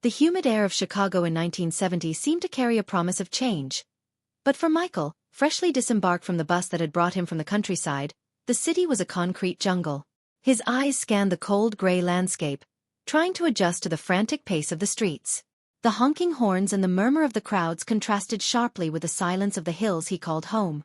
The humid air of Chicago in 1970 seemed to carry a promise of change. But for Michael, freshly disembarked from the bus that had brought him from the countryside, the city was a concrete jungle. His eyes scanned the cold gray landscape, trying to adjust to the frantic pace of the streets. The honking horns and the murmur of the crowds contrasted sharply with the silence of the hills he called home.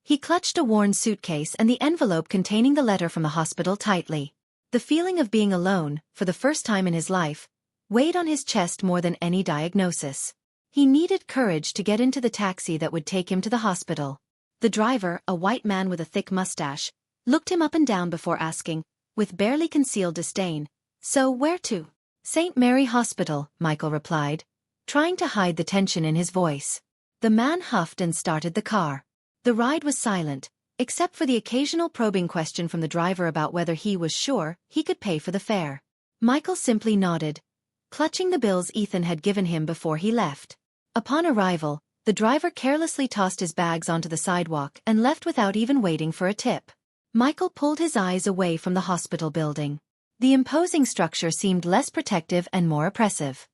He clutched a worn suitcase and the envelope containing the letter from the hospital tightly. The feeling of being alone, for the first time in his life, weighed on his chest more than any diagnosis. He needed courage to get into the taxi that would take him to the hospital. The driver, a white man with a thick mustache, looked him up and down before asking, with barely concealed disdain, "So where to?" "St. Mary Hospital," Michael replied, trying to hide the tension in his voice. The man huffed and started the car. The ride was silent, except for the occasional probing question from the driver about whether he was sure he could pay for the fare. Michael simply nodded, clutching the bills Ethan had given him before he left. Upon arrival, the driver carelessly tossed his bags onto the sidewalk and left without even waiting for a tip. Michael pulled his eyes away from the hospital building. The imposing structure seemed less protective and more oppressive.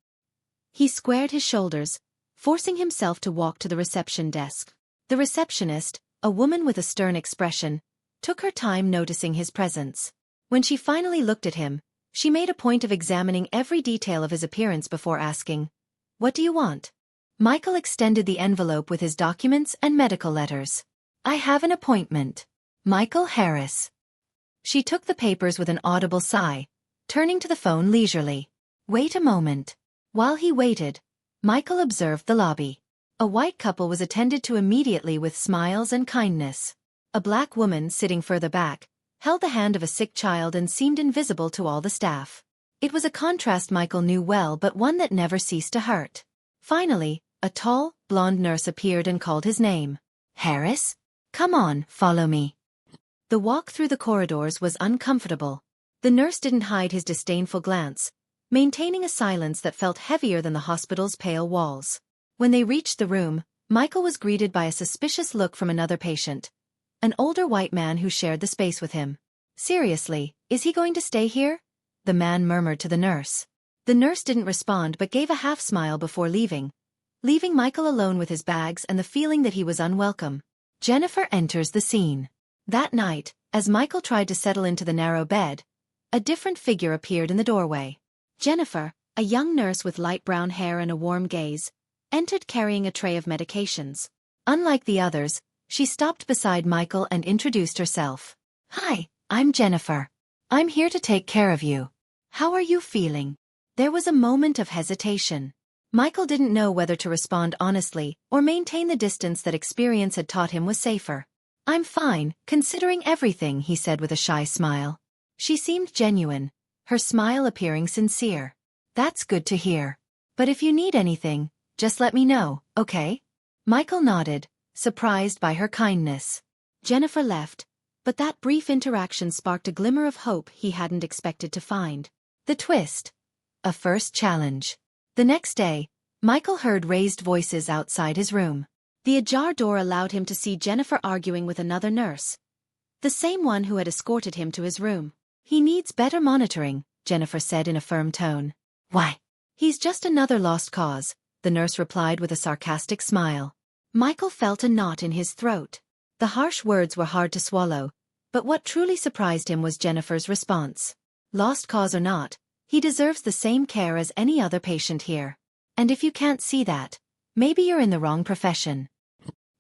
He squared his shoulders, forcing himself to walk to the reception desk. The receptionist, a woman with a stern expression, took her time noticing his presence. When she finally looked at him, she made a point of examining every detail of his appearance before asking, "What do you want?" Michael extended the envelope with his documents and medical letters. "I have an appointment. Michael Harris." She took the papers with an audible sigh, turning to the phone leisurely. "Wait a moment." While he waited, Michael observed the lobby. A white couple was attended to immediately with smiles and kindness. A black woman, sitting further back, held the hand of a sick child and seemed invisible to all the staff. It was a contrast Michael knew well, but one that never ceased to hurt. Finally, a tall, blonde nurse appeared and called his name. "Harris? Come on, follow me." The walk through the corridors was uncomfortable. The nurse didn't hide his disdainful glance, maintaining a silence that felt heavier than the hospital's pale walls. When they reached the room, Michael was greeted by a suspicious look from another patient, an older white man who shared the space with him. "Seriously, is he going to stay here?" the man murmured to the nurse. The nurse didn't respond but gave a half-smile before leaving Michael alone with his bags and the feeling that he was unwelcome. Jennifer enters the scene. That night, as Michael tried to settle into the narrow bed, a different figure appeared in the doorway. Jennifer, a young nurse with light brown hair and a warm gaze, entered carrying a tray of medications. Unlike the others, she stopped beside Michael and introduced herself. "Hi, I'm Jennifer. I'm here to take care of you. How are you feeling?" There was a moment of hesitation. Michael didn't know whether to respond honestly or maintain the distance that experience had taught him was safer. "I'm fine, considering everything," he said with a shy smile. She seemed genuine, her smile appearing sincere. "That's good to hear. But if you need anything, just let me know, okay?" Michael nodded, surprised by her kindness. Jennifer left, but that brief interaction sparked a glimmer of hope he hadn't expected to find. The twist. A first challenge. The next day, Michael heard raised voices outside his room. The ajar door allowed him to see Jennifer arguing with another nurse, the same one who had escorted him to his room. "He needs better monitoring," Jennifer said in a firm tone. "Why? He's just another lost cause," the nurse replied with a sarcastic smile. Michael felt a knot in his throat. The harsh words were hard to swallow, but what truly surprised him was Jennifer's response. "Lost cause or not, he deserves the same care as any other patient here. And if you can't see that, maybe you're in the wrong profession."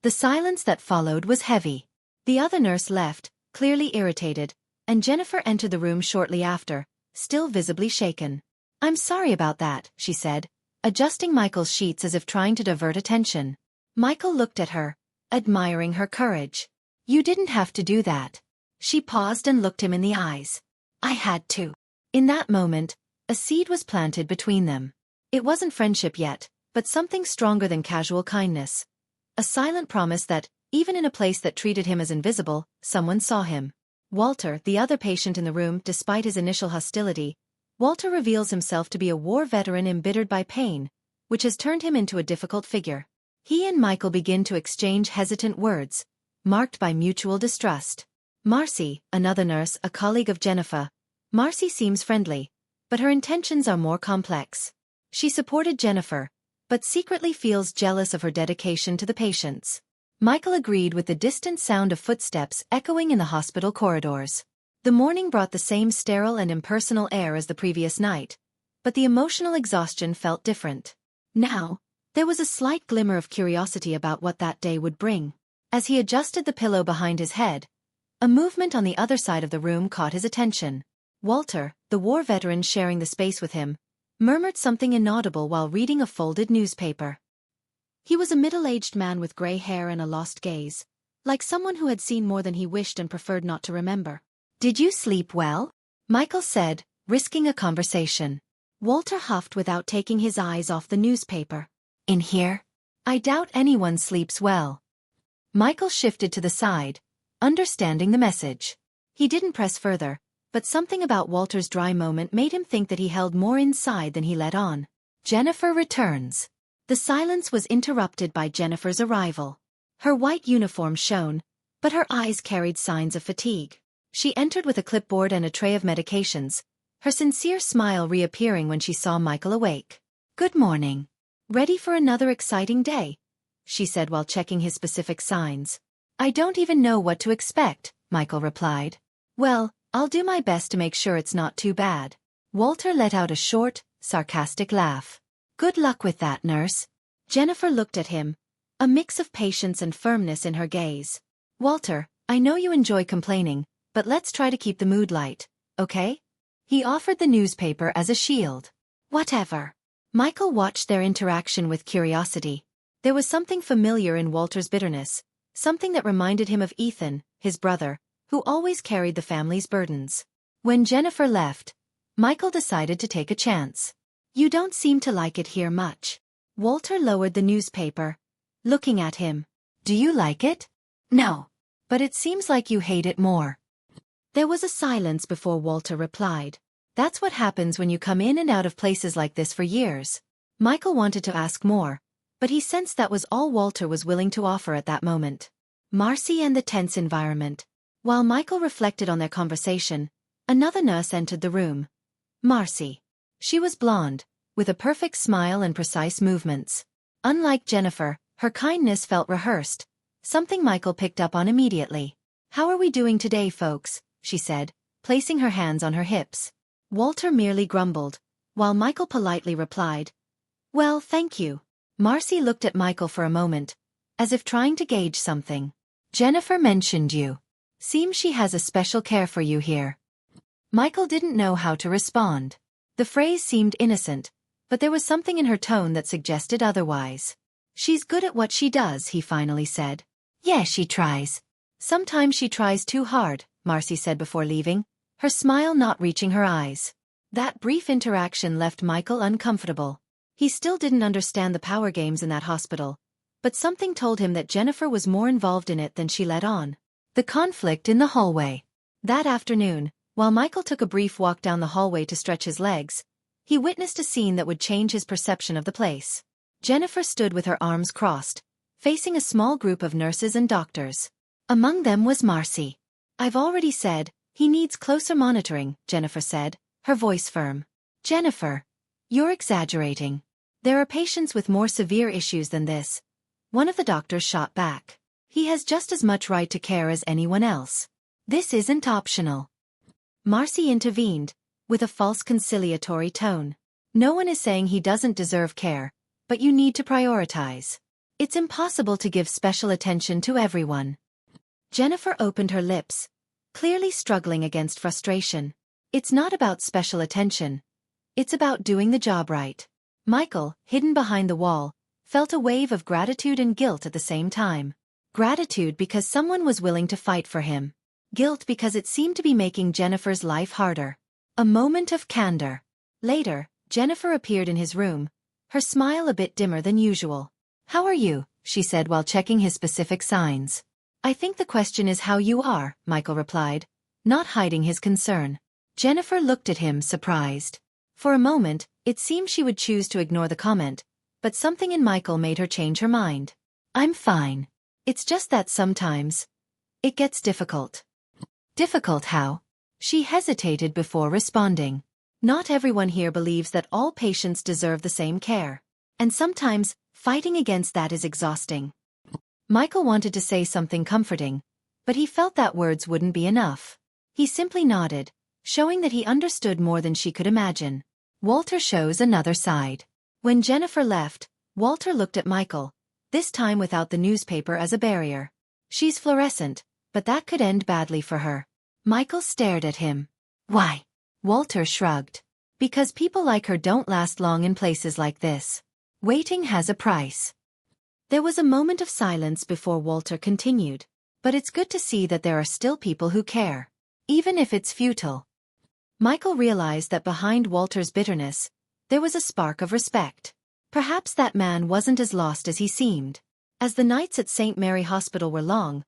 The silence that followed was heavy. The other nurse left, clearly irritated, and Jennifer entered the room shortly after, still visibly shaken. "I'm sorry about that," she said, adjusting Michael's sheets as if trying to divert attention. Michael looked at her, admiring her courage. "You didn't have to do that." She paused and looked him in the eyes. "I had to." In that moment, a seed was planted between them. It wasn't friendship yet, but something stronger than casual kindness. A silent promise that, even in a place that treated him as invisible, someone saw him. Walter, the other patient in the room, despite his initial hostility, Walter reveals himself to be a war veteran embittered by pain, which has turned him into a difficult figure. He and Michael begin to exchange hesitant words, marked by mutual distrust. Marcy, another nurse, a colleague of Jennifer. Marcy seems friendly, but her intentions are more complex. She supported Jennifer, but secretly feels jealous of her dedication to the patients. Michael agreed with the distant sound of footsteps echoing in the hospital corridors. The morning brought the same sterile and impersonal air as the previous night, but the emotional exhaustion felt different. Now, there was a slight glimmer of curiosity about what that day would bring. As he adjusted the pillow behind his head, a movement on the other side of the room caught his attention. Walter, the war veteran sharing the space with him, murmured something inaudible while reading a folded newspaper. He was a middle-aged man with gray hair and a lost gaze, like someone who had seen more than he wished and preferred not to remember. "Did you sleep well?" Michael said, risking a conversation. Walter huffed without taking his eyes off the newspaper. "In here? I doubt anyone sleeps well." Michael shifted to the side, understanding the message. He didn't press further, but something about Walter's dry moment made him think that he held more inside than he let on. Jennifer returns. The silence was interrupted by Jennifer's arrival. Her white uniform shone, but her eyes carried signs of fatigue. She entered with a clipboard and a tray of medications, her sincere smile reappearing when she saw Michael awake. "Good morning. Ready for another exciting day?" she said while checking his specific signs. "I don't even know what to expect," Michael replied. "Well, I'll do my best to make sure it's not too bad." Walter let out a short, sarcastic laugh. "Good luck with that, nurse." Jennifer looked at him, a mix of patience and firmness in her gaze. "Walter, I know you enjoy complaining, but let's try to keep the mood light, okay?" He offered the newspaper as a shield. "Whatever." Michael watched their interaction with curiosity. There was something familiar in Walter's bitterness, something that reminded him of Ethan, his brother, who always carried the family's burdens. When Jennifer left, Michael decided to take a chance. "You don't seem to like it here much." Walter lowered the newspaper, looking at him. "Do you like it?" "No. But it seems like you hate it more." There was a silence before Walter replied. "That's what happens when you come in and out of places like this for years." Michael wanted to ask more, but he sensed that was all Walter was willing to offer at that moment. Marcy and the tense environment. While Michael reflected on their conversation, another nurse entered the room. Marcy. She was blonde, with a perfect smile and precise movements. Unlike Jennifer, her kindness felt rehearsed, something Michael picked up on immediately. "How are we doing today, folks?" she said, placing her hands on her hips. Walter merely grumbled, while Michael politely replied, "Well, thank you." Marcy looked at Michael for a moment, as if trying to gauge something. "Jennifer mentioned you. Seems she has a special care for you here." Michael didn't know how to respond. The phrase seemed innocent, but there was something in her tone that suggested otherwise. "She's good at what she does," he finally said. "Yeah, she tries. Sometimes she tries too hard," Marcy said before leaving, her smile not reaching her eyes. That brief interaction left Michael uncomfortable. He still didn't understand the power games in that hospital, but something told him that Jennifer was more involved in it than she let on. The conflict in the hallway. That afternoon, while Michael took a brief walk down the hallway to stretch his legs, he witnessed a scene that would change his perception of the place. Jennifer stood with her arms crossed, facing a small group of nurses and doctors. Among them was Marcy. "I've already said, he needs closer monitoring," Jennifer said, her voice firm. "Jennifer, you're exaggerating. There are patients with more severe issues than this," one of the doctors shot back. "He has just as much right to care as anyone else. This isn't optional." Marcy intervened, with a false conciliatory tone. "No one is saying he doesn't deserve care, but you need to prioritize. It's impossible to give special attention to everyone." Jennifer opened her lips, clearly struggling against frustration. "It's not about special attention. It's about doing the job right." Michael, hidden behind the wall, felt a wave of gratitude and guilt at the same time. Gratitude because someone was willing to fight for him. Guilt because it seemed to be making Jennifer's life harder. A moment of candor. Later, Jennifer appeared in his room, her smile a bit dimmer than usual. "How are you?" she said while checking his specific signs. "I think the question is how you are," Michael replied, not hiding his concern. Jennifer looked at him surprised. For a moment, it seemed she would choose to ignore the comment, but something in Michael made her change her mind. "I'm fine. It's just that sometimes it gets difficult." "Difficult how?" She hesitated before responding. Not everyone here believes that all patients deserve the same care. And sometimes, fighting against that is exhausting. Michael wanted to say something comforting, but he felt that words wouldn't be enough. He simply nodded, showing that he understood more than she could imagine. Walter shows another side. When Jennifer left, Walter looked at Michael, this time without the newspaper as a barrier. She's fluorescent, but that could end badly for her. Michael stared at him. Why? Walter shrugged. Because people like her don't last long in places like this. Waiting has a price. There was a moment of silence before Walter continued. But it's good to see that there are still people who care. Even if it's futile. Michael realized that behind Walter's bitterness, there was a spark of respect. Perhaps that man wasn't as lost as he seemed. As the nights at St. Mary Hospital were long,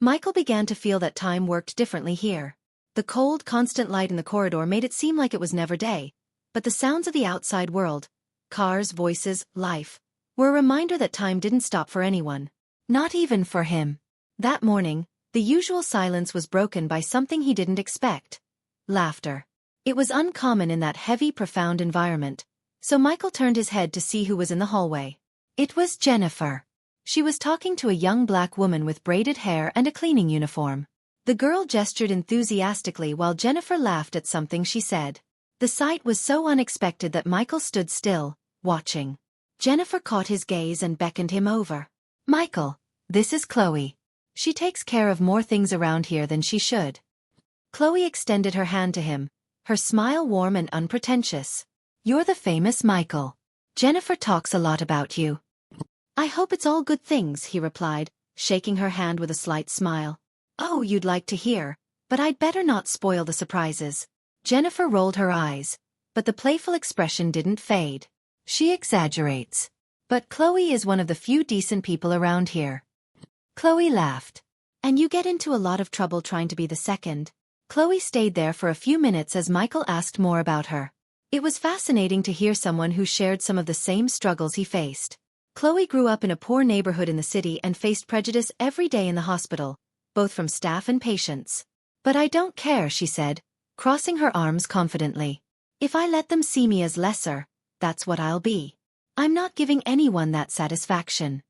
Michael began to feel that time worked differently here. The cold, constant light in the corridor made it seem like it was never day, but the sounds of the outside world, cars, voices, life, were a reminder that time didn't stop for anyone. Not even for him. That morning, the usual silence was broken by something he didn't expect. Laughter. It was uncommon in that heavy, profound environment, so Michael turned his head to see who was in the hallway. It was Jennifer. She was talking to a young black woman with braided hair and a cleaning uniform. The girl gestured enthusiastically while Jennifer laughed at something she said. The sight was so unexpected that Michael stood still, watching. Jennifer caught his gaze and beckoned him over. Michael, this is Chloe. She takes care of more things around here than she should. Chloe extended her hand to him, her smile warm and unpretentious. You're the famous Michael. Jennifer talks a lot about you. I hope it's all good things, he replied, shaking her hand with a slight smile. Oh, you'd like to hear, but I'd better not spoil the surprises. Jennifer rolled her eyes, but the playful expression didn't fade. She exaggerates. But Chloe is one of the few decent people around here. Chloe laughed. And you get into a lot of trouble trying to be the second. Chloe stayed there for a few minutes as Michael asked more about her. It was fascinating to hear someone who shared some of the same struggles he faced. Chloe grew up in a poor neighborhood in the city and faced prejudice every day in the hospital, both from staff and patients. But I don't care, she said, crossing her arms confidently. If I let them see me as lesser, that's what I'll be. I'm not giving anyone that satisfaction.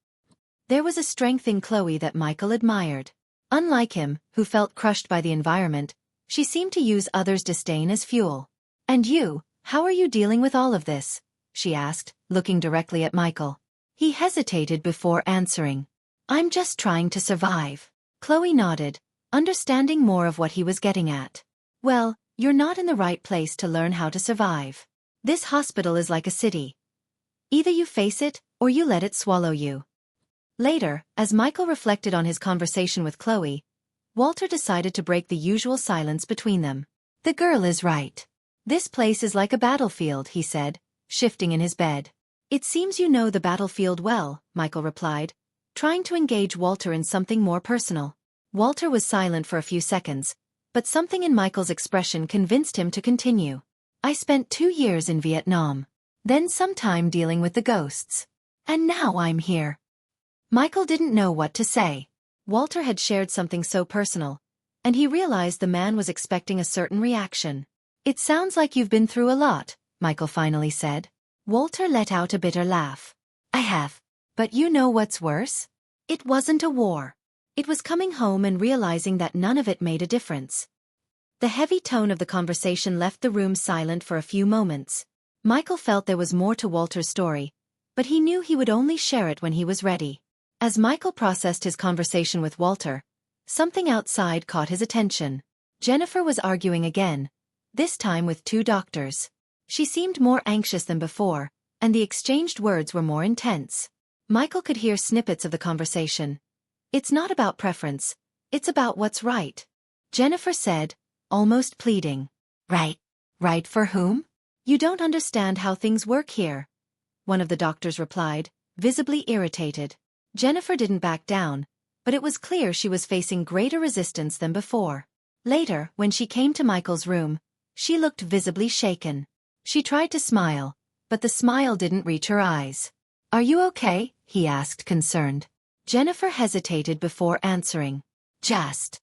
There was a strength in Chloe that Michael admired. Unlike him, who felt crushed by the environment, she seemed to use others' disdain as fuel. And you, how are you dealing with all of this? She asked, looking directly at Michael. He hesitated before answering. I'm just trying to survive. Chloe nodded, understanding more of what he was getting at. Well, you're not in the right place to learn how to survive. This hospital is like a city. Either you face it, or you let it swallow you. Later, as Michael reflected on his conversation with Chloe, Walter decided to break the usual silence between them. The girl is right. This place is like a battlefield, he said, shifting in his bed. It seems you know the battlefield well, Michael replied, trying to engage Walter in something more personal. Walter was silent for a few seconds, but something in Michael's expression convinced him to continue. I spent 2 years in Vietnam. Then some time dealing with the ghosts. And now I'm here. Michael didn't know what to say. Walter had shared something so personal, and he realized the man was expecting a certain reaction. It sounds like you've been through a lot, Michael finally said. Walter let out a bitter laugh. I have. But you know what's worse? It wasn't a war. It was coming home and realizing that none of it made a difference. The heavy tone of the conversation left the room silent for a few moments. Michael felt there was more to Walter's story, but he knew he would only share it when he was ready. As Michael processed his conversation with Walter, something outside caught his attention. Jennifer was arguing again, this time with 2 doctors. She seemed more anxious than before, and the exchanged words were more intense. Michael could hear snippets of the conversation. It's not about preference, it's about what's right. Jennifer said, almost pleading. Right. Right for whom? You don't understand how things work here, one of the doctors replied, visibly irritated. Jennifer didn't back down, but it was clear she was facing greater resistance than before. Later, when she came to Michael's room, she looked visibly shaken. She tried to smile, but the smile didn't reach her eyes. Are you okay? He asked, concerned. Jennifer hesitated before answering. Just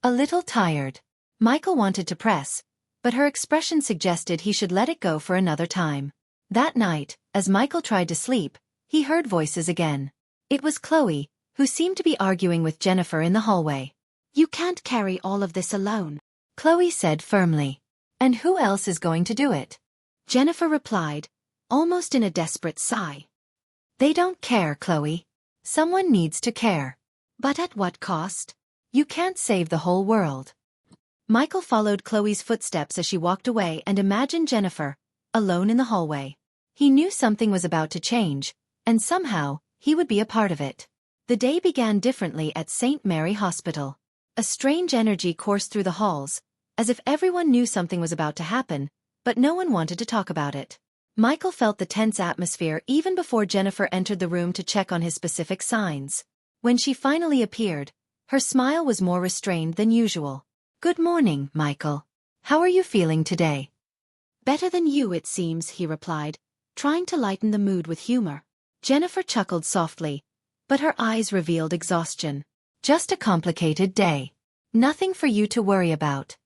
a little tired. Michael wanted to press, but her expression suggested he should let it go for another time. That night, as Michael tried to sleep, he heard voices again. It was Chloe, who seemed to be arguing with Jennifer in the hallway. "You can't carry all of this alone," Chloe said firmly. "And who else is going to do it?" Jennifer replied, almost in a desperate sigh. "They don't care, Chloe. Someone needs to care. But at what cost? You can't save the whole world." Michael followed Chloe's footsteps as she walked away and imagined Jennifer, alone in the hallway. He knew something was about to change, and somehow, he would be a part of it. The day began differently at St. Mary Hospital. A strange energy coursed through the halls, as if everyone knew something was about to happen, but no one wanted to talk about it. Michael felt the tense atmosphere even before Jennifer entered the room to check on his specific signs. When she finally appeared, her smile was more restrained than usual. "Good morning, Michael. How are you feeling today?" "Better than you, it seems," he replied, trying to lighten the mood with humor. Jennifer chuckled softly, but her eyes revealed exhaustion. "Just a complicated day. Nothing for you to worry about."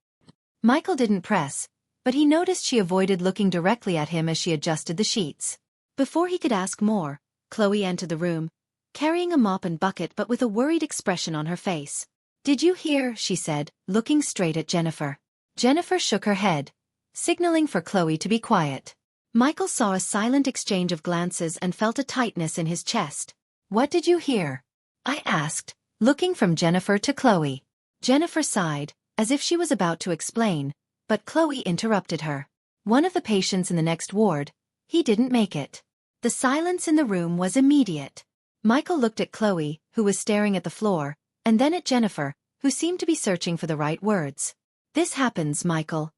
Michael didn't press, but he noticed she avoided looking directly at him as she adjusted the sheets. Before he could ask more, Chloe entered the room, carrying a mop and bucket but with a worried expression on her face. "Did you hear?" she said, looking straight at Jennifer. Jennifer shook her head, signaling for Chloe to be quiet. Michael saw a silent exchange of glances and felt a tightness in his chest. "What did you hear?" I asked, looking from Jennifer to Chloe. Jennifer sighed, as if she was about to explain, but Chloe interrupted her. "One of the patients in the next ward, he didn't make it." The silence in the room was immediate. Michael looked at Chloe, who was staring at the floor, and then at Jennifer, who seemed to be searching for the right words. "This happens, Michael,"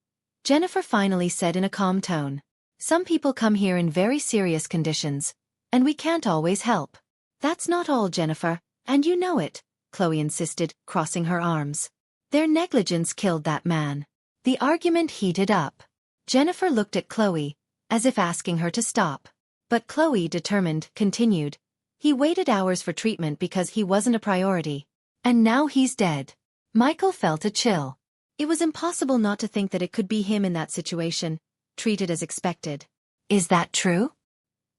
Jennifer finally said in a calm tone. "Some people come here in very serious conditions, and we can't always help." "That's not all, Jennifer, and you know it," Chloe insisted, crossing her arms. "Their negligence killed that man." The argument heated up. Jennifer looked at Chloe, as if asking her to stop. But Chloe, determined, continued. "He waited hours for treatment because he wasn't a priority. And now he's dead." Michael felt a chill. It was impossible not to think that it could be him in that situation, treated as expected. "Is that true?"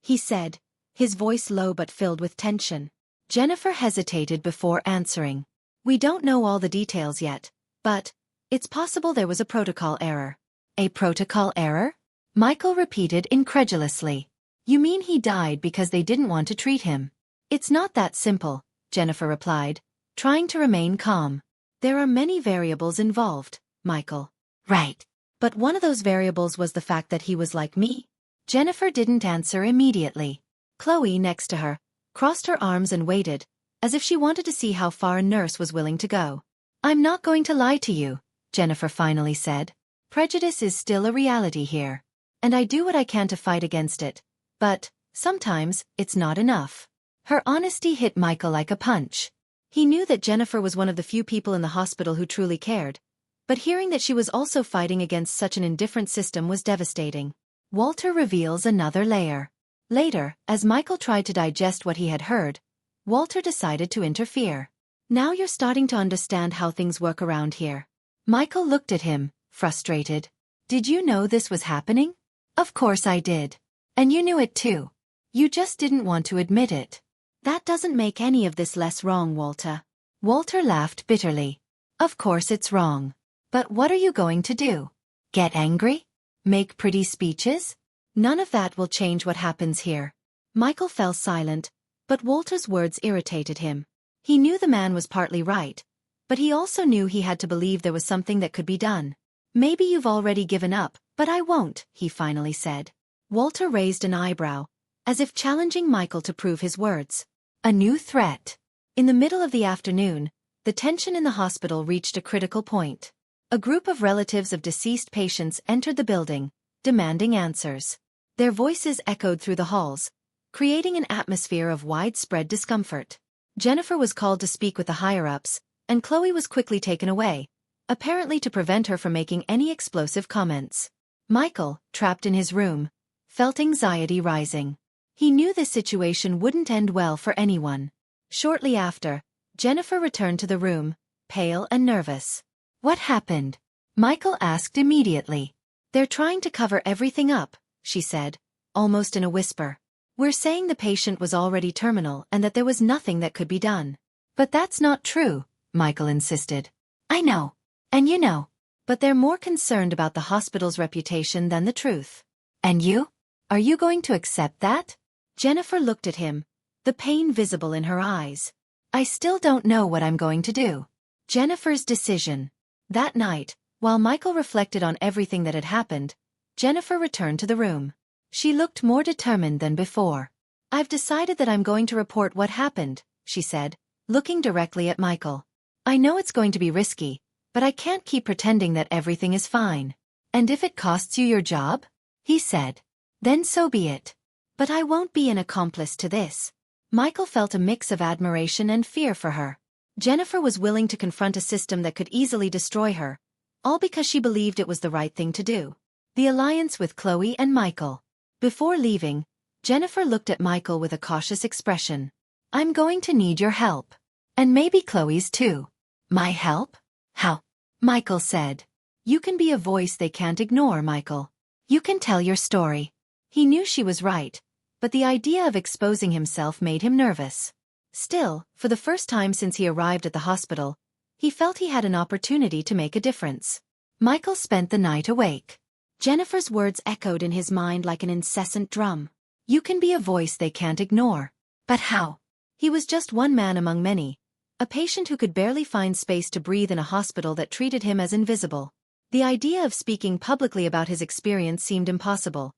he said, his voice low but filled with tension. Jennifer hesitated before answering. "We don't know all the details yet, but it's possible there was a protocol error." "A protocol error?" Michael repeated incredulously. "You mean he died because they didn't want to treat him?" "It's not that simple," Jennifer replied, trying to remain calm. "There are many variables involved, Michael." "Right. But one of those variables was the fact that he was like me." Jennifer didn't answer immediately. Chloe, next to her, crossed her arms and waited, as if she wanted to see how far a nurse was willing to go. "I'm not going to lie to you," Jennifer finally said. "Prejudice is still a reality here. And I do what I can to fight against it. But sometimes, it's not enough." Her honesty hit Michael like a punch. He knew that Jennifer was one of the few people in the hospital who truly cared, but hearing that she was also fighting against such an indifferent system was devastating. Walter reveals another layer. Later, as Michael tried to digest what he had heard, Walter decided to interfere. "Now you're starting to understand how things work around here." Michael looked at him, frustrated. "Did you know this was happening?" "Of course I did. And you knew it too. You just didn't want to admit it." "That doesn't make any of this less wrong, Walter." Walter laughed bitterly. "Of course it's wrong. But what are you going to do? Get angry? Make pretty speeches? None of that will change what happens here." Michael fell silent, but Walter's words irritated him. He knew the man was partly right, but he also knew he had to believe there was something that could be done. "Maybe you've already given up, but I won't," he finally said. Walter raised an eyebrow, as if challenging Michael to prove his words. A new threat. In the middle of the afternoon, the tension in the hospital reached a critical point. A group of relatives of deceased patients entered the building, demanding answers. Their voices echoed through the halls, creating an atmosphere of widespread discomfort. Jennifer was called to speak with the higher-ups, and Chloe was quickly taken away, apparently to prevent her from making any explosive comments. Michael, trapped in his room, felt anxiety rising. He knew this situation wouldn't end well for anyone. Shortly after, Jennifer returned to the room, pale and nervous. "What happened?" Michael asked immediately. They're trying to cover everything up, she said, almost in a whisper. We're saying the patient was already terminal and that there was nothing that could be done. But that's not true, Michael insisted. I know. And you know. But they're more concerned about the hospital's reputation than the truth. And you? Are you going to accept that? Jennifer looked at him, the pain visible in her eyes. I still don't know what I'm going to do. Jennifer's decision. That night, while Michael reflected on everything that had happened, Jennifer returned to the room. She looked more determined than before. I've decided that I'm going to report what happened, she said, looking directly at Michael. I know it's going to be risky, but I can't keep pretending that everything is fine. And if it costs you your job? He said. Then so be it. But I won't be an accomplice to this. Michael felt a mix of admiration and fear for her. Jennifer was willing to confront a system that could easily destroy her, all because she believed it was the right thing to do. The alliance with Chloe and Michael. Before leaving, Jennifer looked at Michael with a cautious expression. I'm going to need your help. And maybe Chloe's too. My help? How? Michael said. You can be a voice they can't ignore, Michael. You can tell your story. He knew she was right, but the idea of exposing himself made him nervous. Still, for the first time since he arrived at the hospital, he felt he had an opportunity to make a difference. Michael spent the night awake. Jennifer's words echoed in his mind like an incessant drum. You can be a voice they can't ignore. But how? He was just one man among many, a patient who could barely find space to breathe in a hospital that treated him as invisible. The idea of speaking publicly about his experience seemed impossible,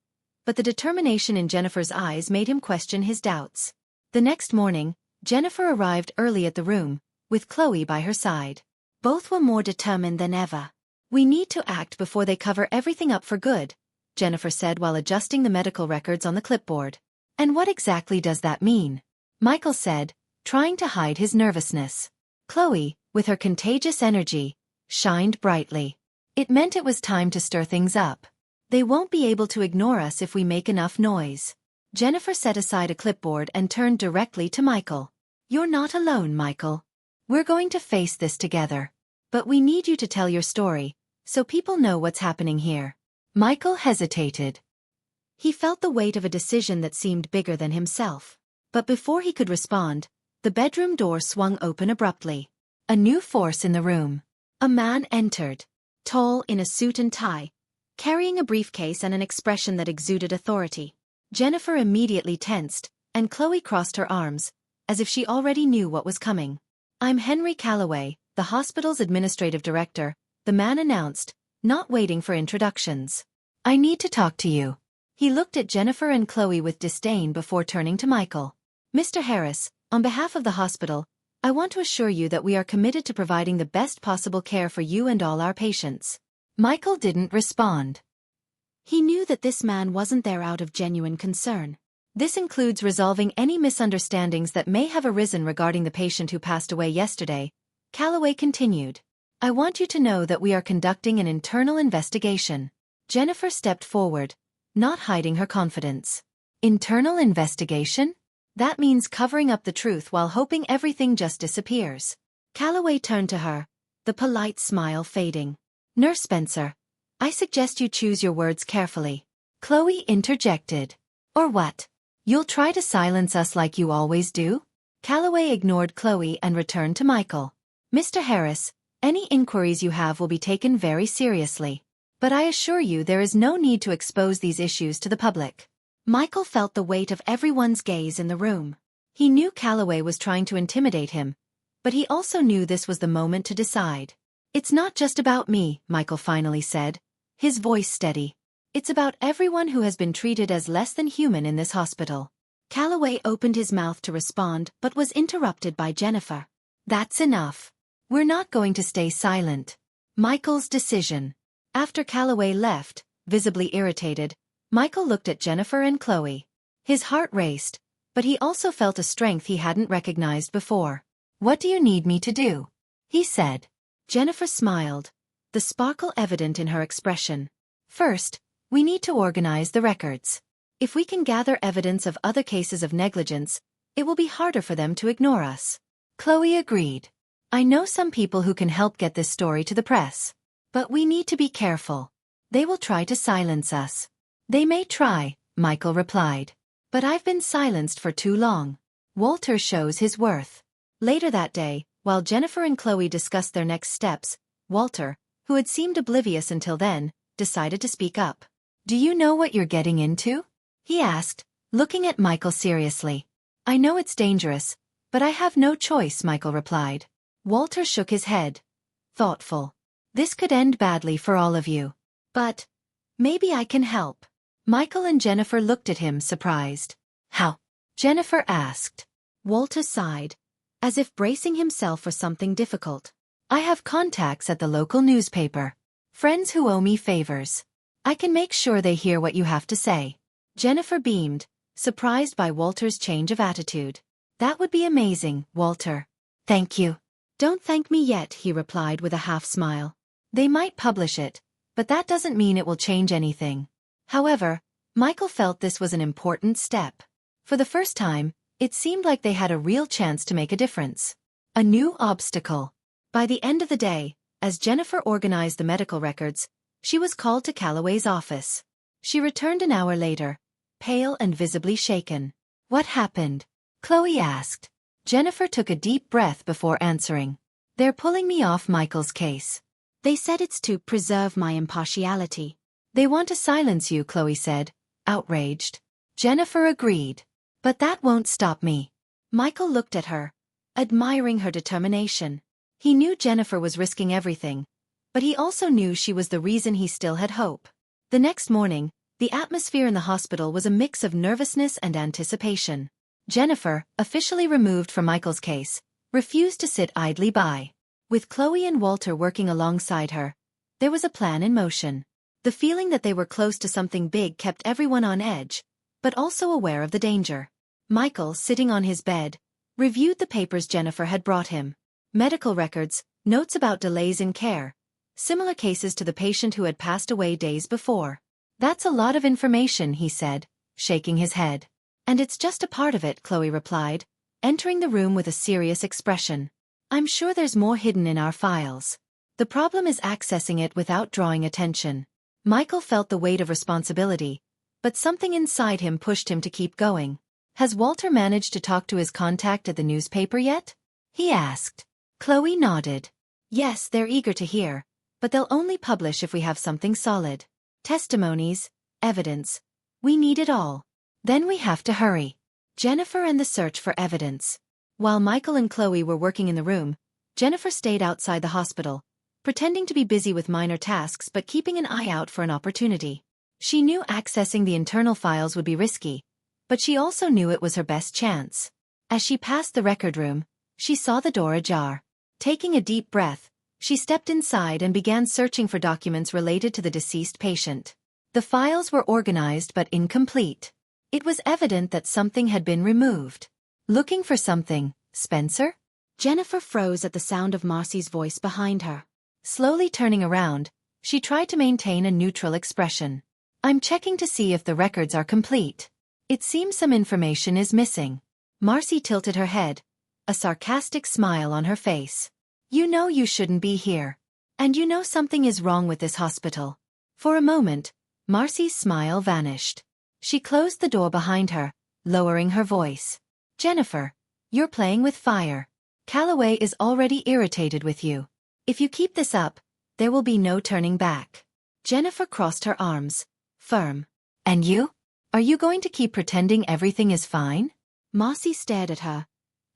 but the determination in Jennifer's eyes made him question his doubts. The next morning, Jennifer arrived early at the room, with Chloe by her side. Both were more determined than ever. We need to act before they cover everything up for good, Jennifer said while adjusting the medical records on the clipboard. And what exactly does that mean? Michael said, trying to hide his nervousness. Chloe, with her contagious energy, shined brightly. It meant it was time to stir things up. They won't be able to ignore us if we make enough noise. Jennifer set aside a clipboard and turned directly to Michael. You're not alone, Michael. We're going to face this together. But we need you to tell your story, so people know what's happening here. Michael hesitated. He felt the weight of a decision that seemed bigger than himself. But before he could respond, the bedroom door swung open abruptly. A new force in the room. A man entered. Tall in a suit and tie, carrying a briefcase and an expression that exuded authority. Jennifer immediately tensed, and Chloe crossed her arms, as if she already knew what was coming. I'm Henry Calloway, the hospital's administrative director, the man announced, not waiting for introductions. I need to talk to you. He looked at Jennifer and Chloe with disdain before turning to Michael. Mr. Harris, on behalf of the hospital, I want to assure you that we are committed to providing the best possible care for you and all our patients. Michael didn't respond. He knew that this man wasn't there out of genuine concern. This includes resolving any misunderstandings that may have arisen regarding the patient who passed away yesterday. Calloway continued. I want you to know that we are conducting an internal investigation. Jennifer stepped forward, not hiding her confidence. Internal investigation? That means covering up the truth while hoping everything just disappears. Calloway turned to her, the polite smile fading. Nurse Spencer, I suggest you choose your words carefully. Chloe interjected. Or what? You'll try to silence us like you always do? Calloway ignored Chloe and returned to Michael. Mr. Harris, any inquiries you have will be taken very seriously. But I assure you there is no need to expose these issues to the public. Michael felt the weight of everyone's gaze in the room. He knew Calloway was trying to intimidate him, but he also knew this was the moment to decide. It's not just about me, Michael finally said, his voice steady. It's about everyone who has been treated as less than human in this hospital. Calloway opened his mouth to respond but was interrupted by Jennifer. That's enough. We're not going to stay silent. Michael's decision. After Calloway left, visibly irritated, Michael looked at Jennifer and Chloe. His heart raced, but he also felt a strength he hadn't recognized before. What do you need me to do? He said. Jennifer smiled, the sparkle evident in her expression. First, we need to organize the records. If we can gather evidence of other cases of negligence, it will be harder for them to ignore us. Chloe agreed. I know some people who can help get this story to the press. But we need to be careful. They will try to silence us. They may try, Michael replied. But I've been silenced for too long. Walter shows his worth. Later that day, while Jennifer and Chloe discussed their next steps, Walter, who had seemed oblivious until then, decided to speak up. Do you know what you're getting into? He asked, looking at Michael seriously. I know it's dangerous, but I have no choice, Michael replied. Walter shook his head. Thoughtful. This could end badly for all of you. But maybe I can help. Michael and Jennifer looked at him surprised. How? Jennifer asked. Walter sighed, as if bracing himself for something difficult. I have contacts at the local newspaper. Friends who owe me favors. I can make sure they hear what you have to say. Jennifer beamed, surprised by Walter's change of attitude. That would be amazing, Walter. Thank you. Don't thank me yet, he replied with a half-smile. They might publish it, but that doesn't mean it will change anything. However, Michael felt this was an important step. For the first time, it seemed like they had a real chance to make a difference. A new obstacle. By the end of the day, as Jennifer organized the medical records, she was called to Calloway's office. She returned an hour later, pale and visibly shaken. What happened? Chloe asked. Jennifer took a deep breath before answering. They're pulling me off Michael's case. They said it's to preserve my impartiality. They want to silence you, Chloe said, outraged. Jennifer agreed. But that won't stop me. Michael looked at her, admiring her determination. He knew Jennifer was risking everything, but he also knew she was the reason he still had hope. The next morning, the atmosphere in the hospital was a mix of nervousness and anticipation. Jennifer, officially removed from Michael's case, refused to sit idly by. With Chloe and Walter working alongside her, there was a plan in motion. The feeling that they were close to something big kept everyone on edge, but also aware of the danger. Michael, sitting on his bed, reviewed the papers Jennifer had brought him. Medical records, notes about delays in care, similar cases to the patient who had passed away days before. That's a lot of information, he said, shaking his head. And it's just a part of it, Chloe replied, entering the room with a serious expression. I'm sure there's more hidden in our files. The problem is accessing it without drawing attention. Michael felt the weight of responsibility, but something inside him pushed him to keep going. Has Walter managed to talk to his contact at the newspaper yet? He asked. Chloe nodded. Yes, they're eager to hear, but they'll only publish if we have something solid. Testimonies, evidence. We need it all. Then we have to hurry. Jennifer and the search for evidence. While Michael and Chloe were working in the room, Jennifer stayed outside the hospital, pretending to be busy with minor tasks but keeping an eye out for an opportunity. She knew accessing the internal files would be risky, but she also knew it was her best chance. As she passed the record room, she saw the door ajar. Taking a deep breath, she stepped inside and began searching for documents related to the deceased patient. The files were organized but incomplete. It was evident that something had been removed. Looking for something, Spencer? Jennifer froze at the sound of Marcy's voice behind her. Slowly turning around, she tried to maintain a neutral expression. I'm checking to see if the records are complete. It seems some information is missing. Marcy tilted her head, a sarcastic smile on her face. You know you shouldn't be here. And you know something is wrong with this hospital. For a moment, Marcy's smile vanished. She closed the door behind her, lowering her voice. Jennifer, you're playing with fire. Calloway is already irritated with you. If you keep this up, there will be no turning back. Jennifer crossed her arms, firm. And you? Are you going to keep pretending everything is fine? Marcy stared at her,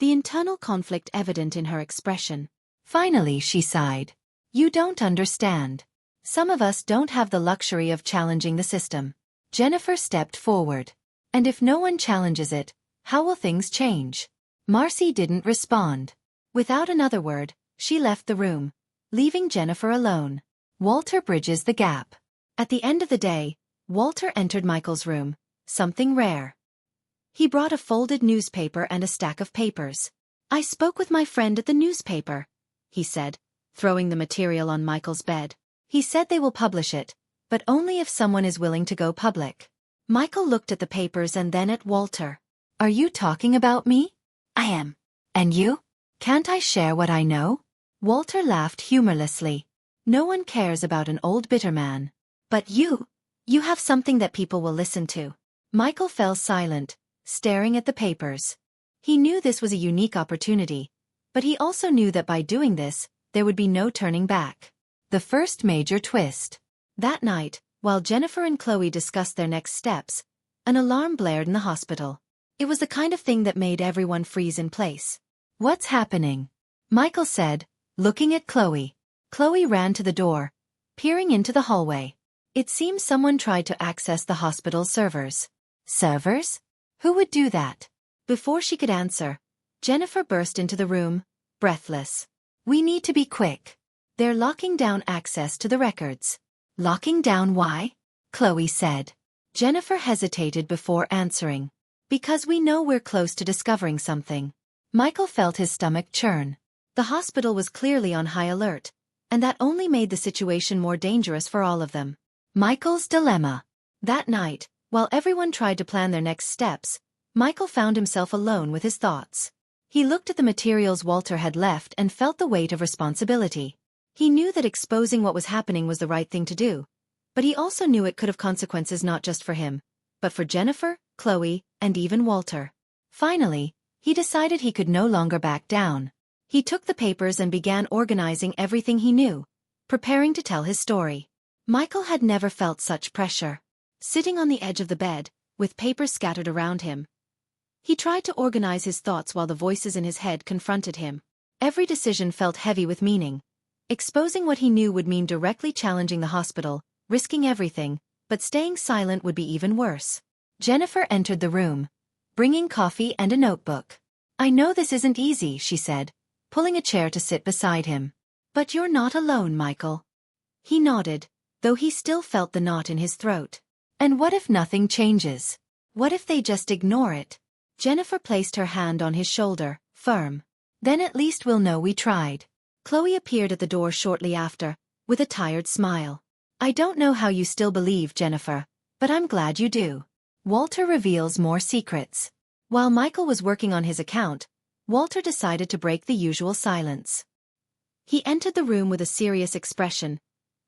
the internal conflict evident in her expression. Finally, she sighed. You don't understand. Some of us don't have the luxury of challenging the system. Jennifer stepped forward. And if no one challenges it, how will things change? Marcy didn't respond. Without another word, she left the room, leaving Jennifer alone. Walter bridges the gap. At the end of the day, Walter entered Michael's room, something rare. He brought a folded newspaper and a stack of papers. I spoke with my friend at the newspaper, he said, throwing the material on Michael's bed. He said they will publish it, but only if someone is willing to go public. Michael looked at the papers and then at Walter. Are you talking about me? I am. And you? Can't I share what I know? Walter laughed humorlessly. No one cares about an old bitter man. But you have something that people will listen to. Michael fell silent, staring at the papers. He knew this was a unique opportunity, but he also knew that by doing this, there would be no turning back. The first major twist. That night, while Jennifer and Chloe discussed their next steps, an alarm blared in the hospital. It was the kind of thing that made everyone freeze in place. "What's happening?" Michael said, looking at Chloe. Chloe ran to the door, peering into the hallway. It seems someone tried to access the hospital's servers. Servers? Who would do that? Before she could answer, Jennifer burst into the room, breathless. "We need to be quick. They're locking down access to the records." "Locking down why?" Chloe said. Jennifer hesitated before answering. "Because we know we're close to discovering something." Michael felt his stomach churn. The hospital was clearly on high alert, and that only made the situation more dangerous for all of them. Michael's dilemma. That night, while everyone tried to plan their next steps, Michael found himself alone with his thoughts. He looked at the materials Walter had left and felt the weight of responsibility. He knew that exposing what was happening was the right thing to do, but he also knew it could have consequences not just for him, but for Jennifer, Chloe, and even Walter. Finally, he decided he could no longer back down. He took the papers and began organizing everything he knew, preparing to tell his story. Michael had never felt such pressure. Sitting on the edge of the bed, with papers scattered around him, he tried to organize his thoughts while the voices in his head confronted him. Every decision felt heavy with meaning. Exposing what he knew would mean directly challenging the hospital, risking everything, but staying silent would be even worse. Jennifer entered the room, bringing coffee and a notebook. "I know this isn't easy," she said, pulling a chair to sit beside him. "But you're not alone, Michael." He nodded, though he still felt the knot in his throat. "And what if nothing changes? What if they just ignore it?" Jennifer placed her hand on his shoulder, firm. "Then at least we'll know we tried." Chloe appeared at the door shortly after, with a tired smile. "I don't know how you still believe, Jennifer, but I'm glad you do." Walter reveals more secrets. While Michael was working on his account, Walter decided to break the usual silence. He entered the room with a serious expression,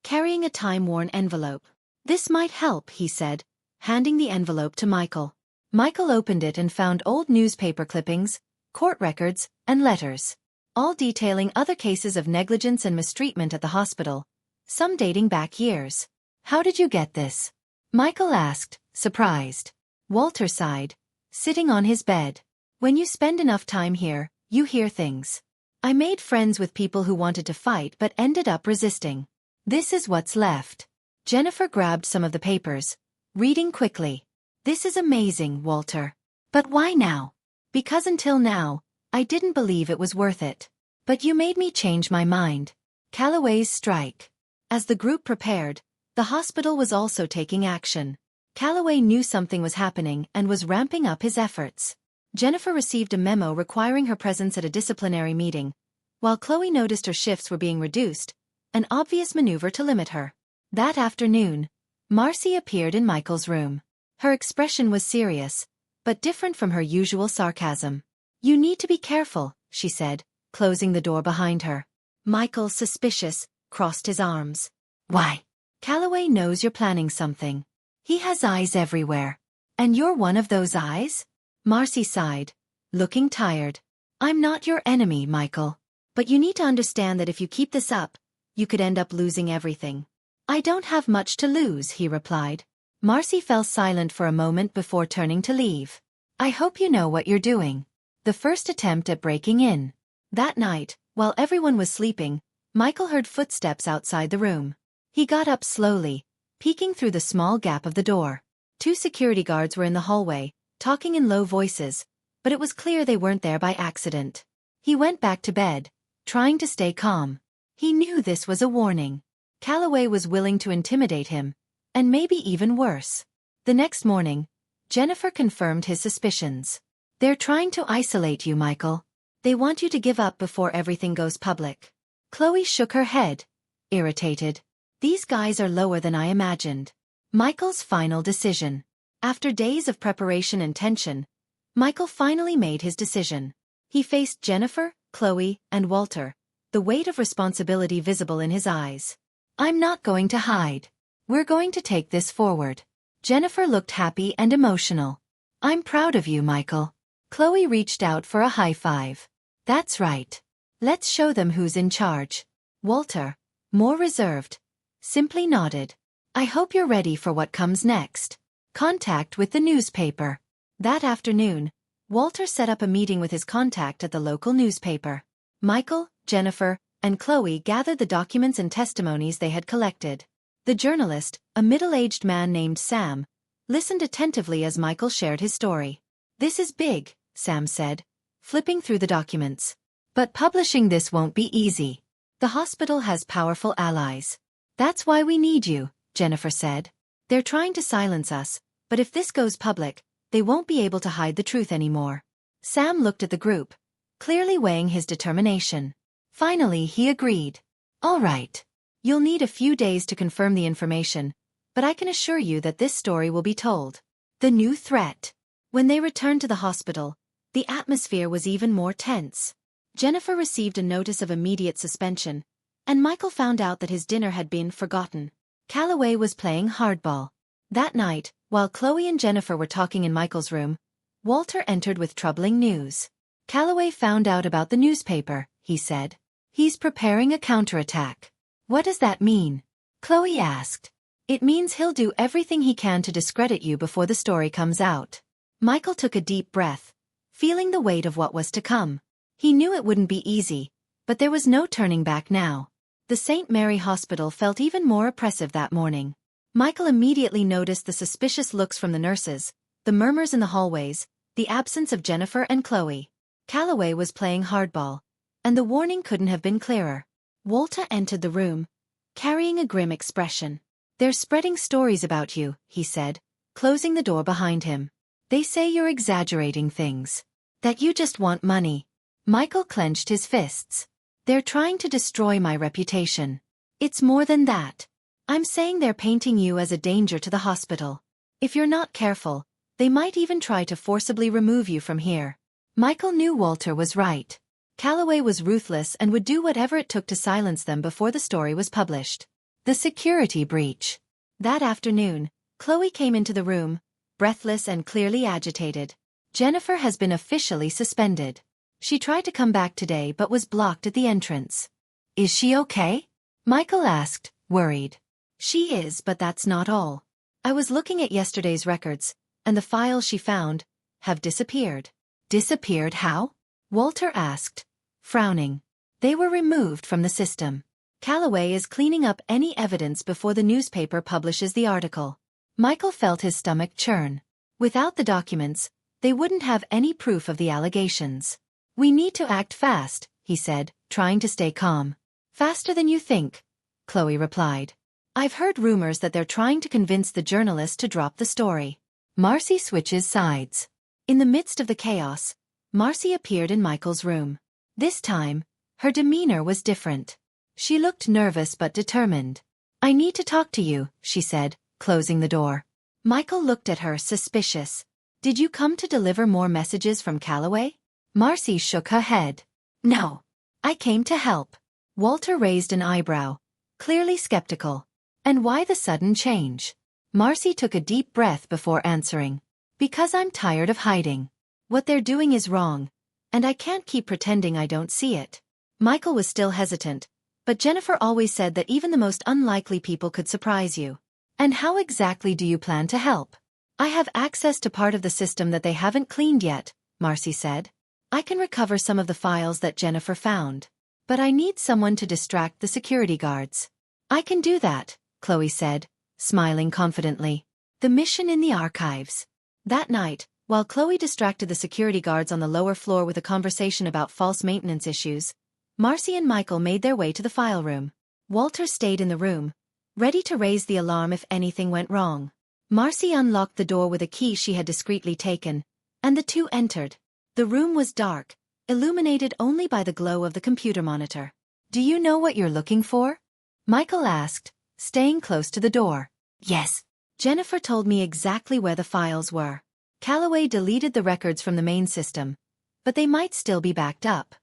carrying a time-worn envelope. "This might help," he said, handing the envelope to Michael. Michael opened it and found old newspaper clippings, court records, and letters, all detailing other cases of negligence and mistreatment at the hospital, some dating back years. "How did you get this?" Michael asked, surprised. Walter sighed, sitting on his bed. "When you spend enough time here, you hear things. I made friends with people who wanted to fight but ended up resisting. This is what's left." Jennifer grabbed some of the papers, reading quickly. "This is amazing, Walter. But why now?" "Because until now, I didn't believe it was worth it. But you made me change my mind." Calloway's strike. As the group prepared, the hospital was also taking action. Calloway knew something was happening and was ramping up his efforts. Jennifer received a memo requiring her presence at a disciplinary meeting, while Chloe noticed her shifts were being reduced, an obvious maneuver to limit her. That afternoon, Marcy appeared in Michael's room. Her expression was serious, but different from her usual sarcasm. "You need to be careful," she said, closing the door behind her. Michael, suspicious, crossed his arms. "Why?" "Calloway knows you're planning something. He has eyes everywhere. And you're one of those eyes?" Marcy sighed, looking tired. "I'm not your enemy, Michael. But you need to understand that if you keep this up, you could end up losing everything." "I don't have much to lose," he replied. Marcy fell silent for a moment before turning to leave. "I hope you know what you're doing." The first attempt at breaking in. That night, while everyone was sleeping, Michael heard footsteps outside the room. He got up slowly, peeking through the small gap of the door. 2 security guards were in the hallway, talking in low voices, but it was clear they weren't there by accident. He went back to bed, trying to stay calm. He knew this was a warning. Calloway was willing to intimidate him, and maybe even worse. The next morning, Jennifer confirmed his suspicions. "They're trying to isolate you, Michael. They want you to give up before everything goes public." Chloe shook her head, irritated. "These guys are lower than I imagined." Michael's final decision. After days of preparation and tension, Michael finally made his decision. He faced Jennifer, Chloe, and Walter, the weight of responsibility visible in his eyes. I'm not going to hide. We're going to take this forward. Jennifer looked happy and emotional. I'm proud of you, Michael. Chloe reached out for a high five. That's right. Let's show them who's in charge. Walter, more reserved, simply nodded. I hope you're ready for what comes next. Contact with the newspaper. That afternoon, Walter set up a meeting with his contact at the local newspaper. Michael, Jennifer, and Chloe gathered the documents and testimonies they had collected. The journalist, a middle-aged man named Sam, listened attentively as Michael shared his story. This is big, Sam said, flipping through the documents. But publishing this won't be easy. The hospital has powerful allies. That's why we need you, Jennifer said. They're trying to silence us, but if this goes public, they won't be able to hide the truth anymore. Sam looked at the group, clearly weighing his determination. Finally, he agreed. All right. You'll need a few days to confirm the information, but I can assure you that this story will be told. The new threat. When they returned to the hospital, the atmosphere was even more tense. Jennifer received a notice of immediate suspension, and Michael found out that his dinner had been forgotten. Calloway was playing hardball. That night, while Chloe and Jennifer were talking in Michael's room, Walter entered with troubling news. Calloway found out about the newspaper, he said. He's preparing a counterattack. What does that mean? Chloe asked. It means he'll do everything he can to discredit you before the story comes out. Michael took a deep breath, feeling the weight of what was to come. He knew it wouldn't be easy, but there was no turning back now. The St. Mary Hospital felt even more oppressive that morning. Michael immediately noticed the suspicious looks from the nurses, the murmurs in the hallways, the absence of Jennifer and Chloe. Calloway was playing hardball, and the warning couldn't have been clearer. Walter entered the room, carrying a grim expression. They're spreading stories about you, he said, closing the door behind him. They say you're exaggerating things. That you just want money. Michael clenched his fists. They're trying to destroy my reputation. It's more than that. I'm saying they're painting you as a danger to the hospital. If you're not careful, they might even try to forcibly remove you from here. Michael knew Walter was right. Calloway was ruthless and would do whatever it took to silence them before the story was published. The security breach. That afternoon, Chloe came into the room, breathless and clearly agitated. Jennifer has been officially suspended. She tried to come back today but was blocked at the entrance. Is she okay? Michael asked, worried. She is, but that's not all. I was looking at yesterday's records, and the files she found have disappeared. Disappeared how? Walter asked, frowning. They were removed from the system. Calloway is cleaning up any evidence before the newspaper publishes the article. Michael felt his stomach churn. Without the documents, they wouldn't have any proof of the allegations. We need to act fast, he said, trying to stay calm. Faster than you think, Chloe replied. I've heard rumors that they're trying to convince the journalist to drop the story. Marcy switches sides. In the midst of the chaos, Marcy appeared in Michael's room. This time, her demeanor was different. She looked nervous but determined. I need to talk to you, she said, closing the door. Michael looked at her, suspicious. Did you come to deliver more messages from Calloway? Marcy shook her head. No. I came to help. Walter raised an eyebrow, clearly skeptical. And why the sudden change? Marcy took a deep breath before answering. Because I'm tired of hiding. What they're doing is wrong, and I can't keep pretending I don't see it. Michael was still hesitant, but Jennifer always said that even the most unlikely people could surprise you. And how exactly do you plan to help? I have access to part of the system that they haven't cleaned yet, Marcy said. I can recover some of the files that Jennifer found. But I need someone to distract the security guards. I can do that, Chloe said, smiling confidently. The mission in the archives. That night, while Chloe distracted the security guards on the lower floor with a conversation about false maintenance issues, Marcy and Michael made their way to the file room. Walter stayed in the room, ready to raise the alarm if anything went wrong. Marcy unlocked the door with a key she had discreetly taken, and the two entered. The room was dark, illuminated only by the glow of the computer monitor. Do you know what you're looking for? Michael asked, staying close to the door. Yes. Jennifer told me exactly where the files were. Calloway deleted the records from the main system, but they might still be backed up.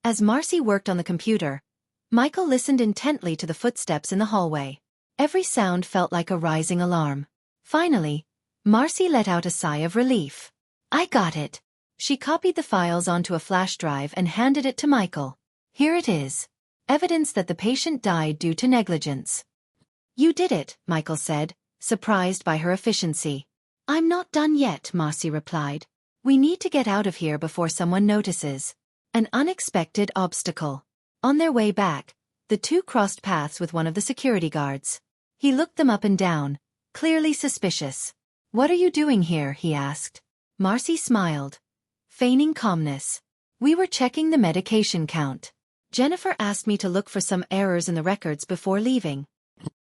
As Marcy worked on the computer, Michael listened intently to the footsteps in the hallway. Every sound felt like a rising alarm. Finally, Marcy let out a sigh of relief. "I got it." She copied the files onto a flash drive and handed it to Michael. "Here it is. Evidence that the patient died due to negligence." "You did it," Michael said, surprised by her efficiency. "I'm not done yet," Marcy replied. "We need to get out of here before someone notices." An unexpected obstacle. On their way back, the two crossed paths with one of the security guards. He looked them up and down, clearly suspicious. "What are you doing here?" he asked. Marcy smiled, feigning calmness. "We were checking the medication count. Jennifer asked me to look for some errors in the records before leaving."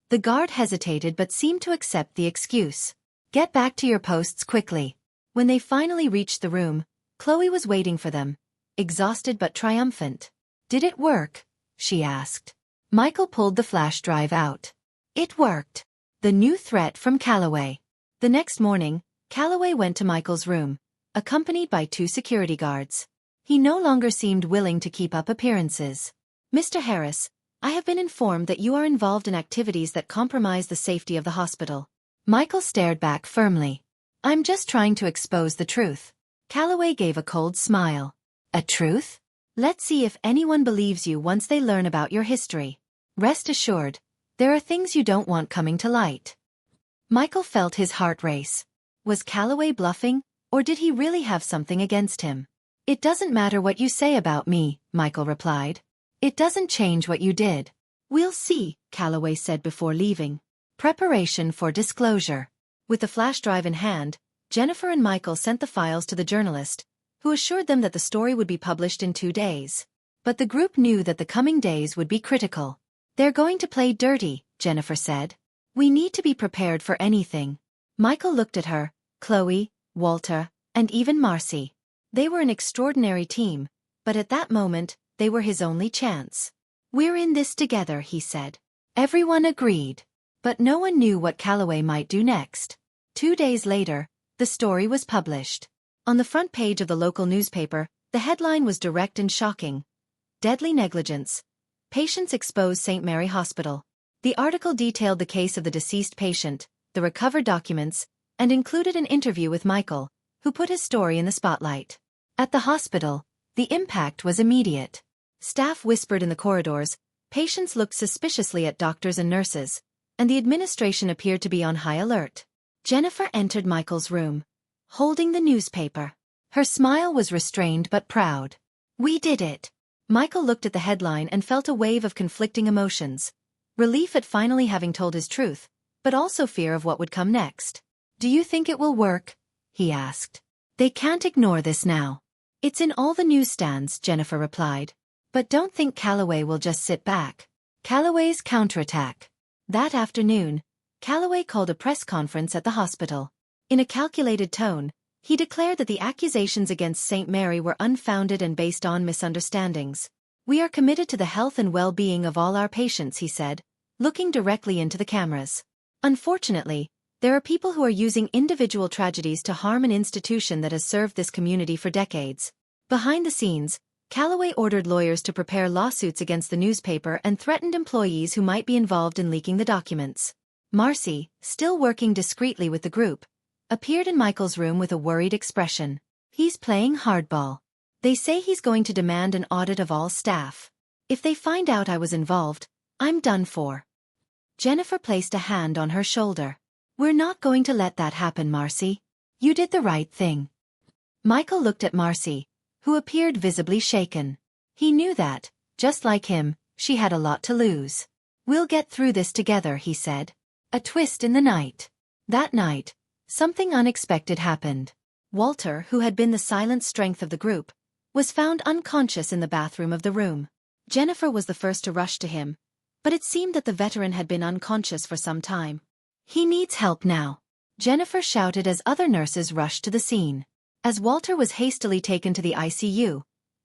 The guard hesitated but seemed to accept the excuse. "Get back to your posts quickly." When they finally reached the room, Chloe was waiting for them, exhausted but triumphant. "Did it work?" she asked. Michael pulled the flash drive out. It worked. The new threat from Calloway. The next morning, Calloway went to Michael's room, accompanied by two security guards. He no longer seemed willing to keep up appearances. "Mr. Harris, I have been informed that you are involved in activities that compromise the safety of the hospital." Michael stared back firmly. "I'm just trying to expose the truth." Calloway gave a cold smile. "A truth? Let's see if anyone believes you once they learn about your history. Rest assured, there are things you don't want coming to light." Michael felt his heart race. Was Calloway bluffing, or did he really have something against him? "It doesn't matter what you say about me," Michael replied. "It doesn't change what you did." "We'll see," Calloway said before leaving. Preparation for disclosure. With the flash drive in hand, Jennifer and Michael sent the files to the journalist, who assured them that the story would be published in 2 days. But the group knew that the coming days would be critical. "They're going to play dirty," Jennifer said. "We need to be prepared for anything." Michael looked at her, Chloe, Walter, and even Marcy. They were an extraordinary team, but at that moment, they were his only chance. "We're in this together," he said. Everyone agreed. But no one knew what Calloway might do next. 2 days later, the story was published. On the front page of the local newspaper, the headline was direct and shocking. "Deadly negligence. Patients expose St. Mary Hospital." The article detailed the case of the deceased patient, the recovered documents, and included an interview with Michael, who put his story in the spotlight. At the hospital, the impact was immediate. Staff whispered in the corridors, patients looked suspiciously at doctors and nurses, and the administration appeared to be on high alert. Jennifer entered Michael's room, holding the newspaper. Her smile was restrained but proud. "We did it." Michael looked at the headline and felt a wave of conflicting emotions. Relief at finally having told his truth, but also fear of what would come next. "Do you think it will work?" he asked. "They can't ignore this now." "It's in all the newsstands," Jennifer replied. "But don't think Calloway will just sit back." Calloway's counterattack. That afternoon, Calloway called a press conference at the hospital. In a calculated tone, he declared that the accusations against St. Mary were unfounded and based on misunderstandings. "We are committed to the health and well-being of all our patients," he said, looking directly into the cameras. "Unfortunately, there are people who are using individual tragedies to harm an institution that has served this community for decades." Behind the scenes, Calloway ordered lawyers to prepare lawsuits against the newspaper and threatened employees who might be involved in leaking the documents. Marcy, still working discreetly with the group, appeared in Michael's room with a worried expression. "He's playing hardball. They say he's going to demand an audit of all staff. If they find out I was involved, I'm done for." Jennifer placed a hand on her shoulder. "We're not going to let that happen, Marcy. You did the right thing." Michael looked at Marcy, who appeared visibly shaken. He knew that, just like him, she had a lot to lose. "We'll get through this together," he said. A twist in the night. That night, something unexpected happened. Walter, who had been the silent strength of the group, was found unconscious in the bathroom of the room. Jennifer was the first to rush to him, but it seemed that the veteran had been unconscious for some time. "He needs help now," Jennifer shouted as other nurses rushed to the scene. As Walter was hastily taken to the ICU,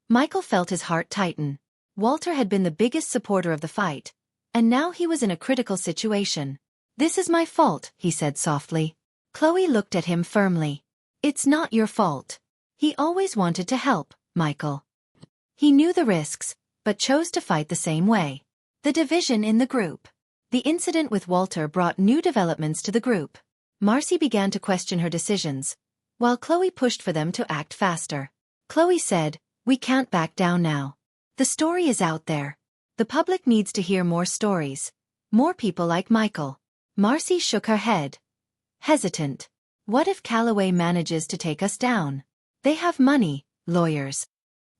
Michael felt his heart tighten. Walter had been the biggest supporter of the fight, and now he was in a critical situation. "This is my fault," he said softly. Chloe looked at him firmly. "It's not your fault. He always wanted to help, Michael. He knew the risks, but chose to fight the same way. The division in the group. The incident with Walter brought new developments to the group. Marcy began to question her decisions, while Chloe pushed for them to act faster. Chloe said, "We can't back down now. The story is out there. The public needs to hear more stories. More people like Michael." Marcy shook her head, hesitant. "What if Calloway manages to take us down? They have money, lawyers.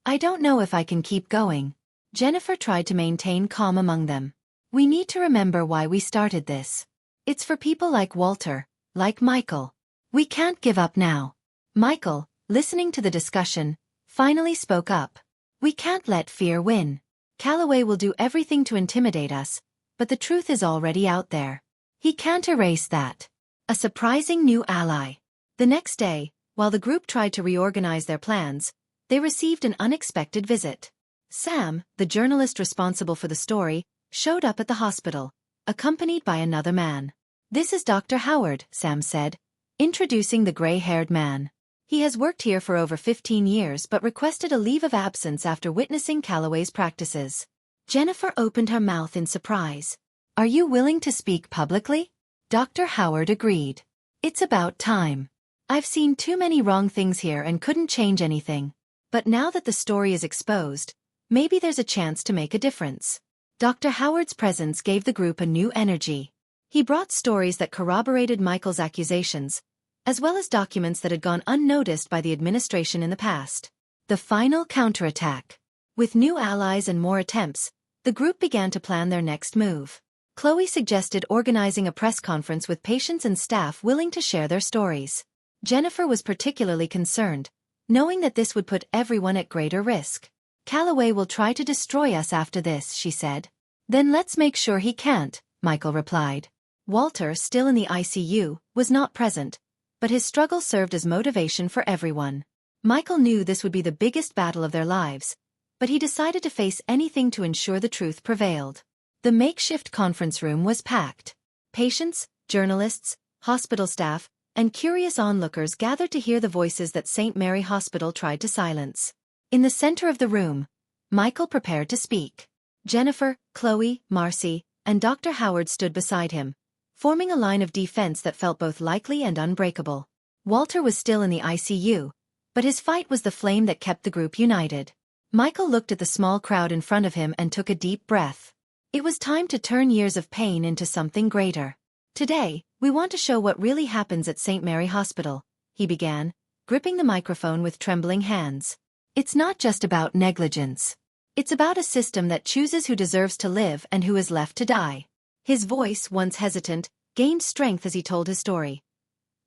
I don't know if I can keep going." Jennifer tried to maintain calm among them. "We need to remember why we started this. It's for people like Walter, like Michael. We can't give up now." Michael, listening to the discussion, finally spoke up. "We can't let fear win. Calloway will do everything to intimidate us, but the truth is already out there. He can't erase that." A surprising new ally. The next day, while the group tried to reorganize their plans, they received an unexpected visit. Sam, the journalist responsible for the story, showed up at the hospital, accompanied by another man. "This is Dr. Howard," Sam said, introducing the gray-haired man. "He has worked here for over 15 years but requested a leave of absence after witnessing Calloway's practices." Jennifer opened her mouth in surprise. "Are you willing to speak publicly?" Dr. Howard agreed. "It's about time. I've seen too many wrong things here and couldn't change anything. But now that the story is exposed, maybe there's a chance to make a difference." Dr. Howard's presence gave the group a new energy. He brought stories that corroborated Michael's accusations, as well as documents that had gone unnoticed by the administration in the past. The final counterattack. With new allies and more attempts, the group began to plan their next move. Chloe suggested organizing a press conference with patients and staff willing to share their stories. Jennifer was particularly concerned, knowing that this would put everyone at greater risk. "Calloway will try to destroy us after this," she said. "Then let's make sure he can't," Michael replied. Walter, still in the ICU, was not present, but his struggle served as motivation for everyone. Michael knew this would be the biggest battle of their lives, but he decided to face anything to ensure the truth prevailed. The makeshift conference room was packed. Patients, journalists, hospital staff, and curious onlookers gathered to hear the voices that St. Mary Hospital tried to silence. In the center of the room, Michael prepared to speak. Jennifer, Chloe, Marcy, and Dr. Howard stood beside him, forming a line of defense that felt both likely and unbreakable. Walter was still in the ICU, but his fight was the flame that kept the group united. Michael looked at the small crowd in front of him and took a deep breath. It was time to turn years of pain into something greater. "Today, we want to show what really happens at St. Mary Hospital," he began, gripping the microphone with trembling hands. "It's not just about negligence. It's about a system that chooses who deserves to live and who is left to die." His voice, once hesitant, gained strength as he told his story.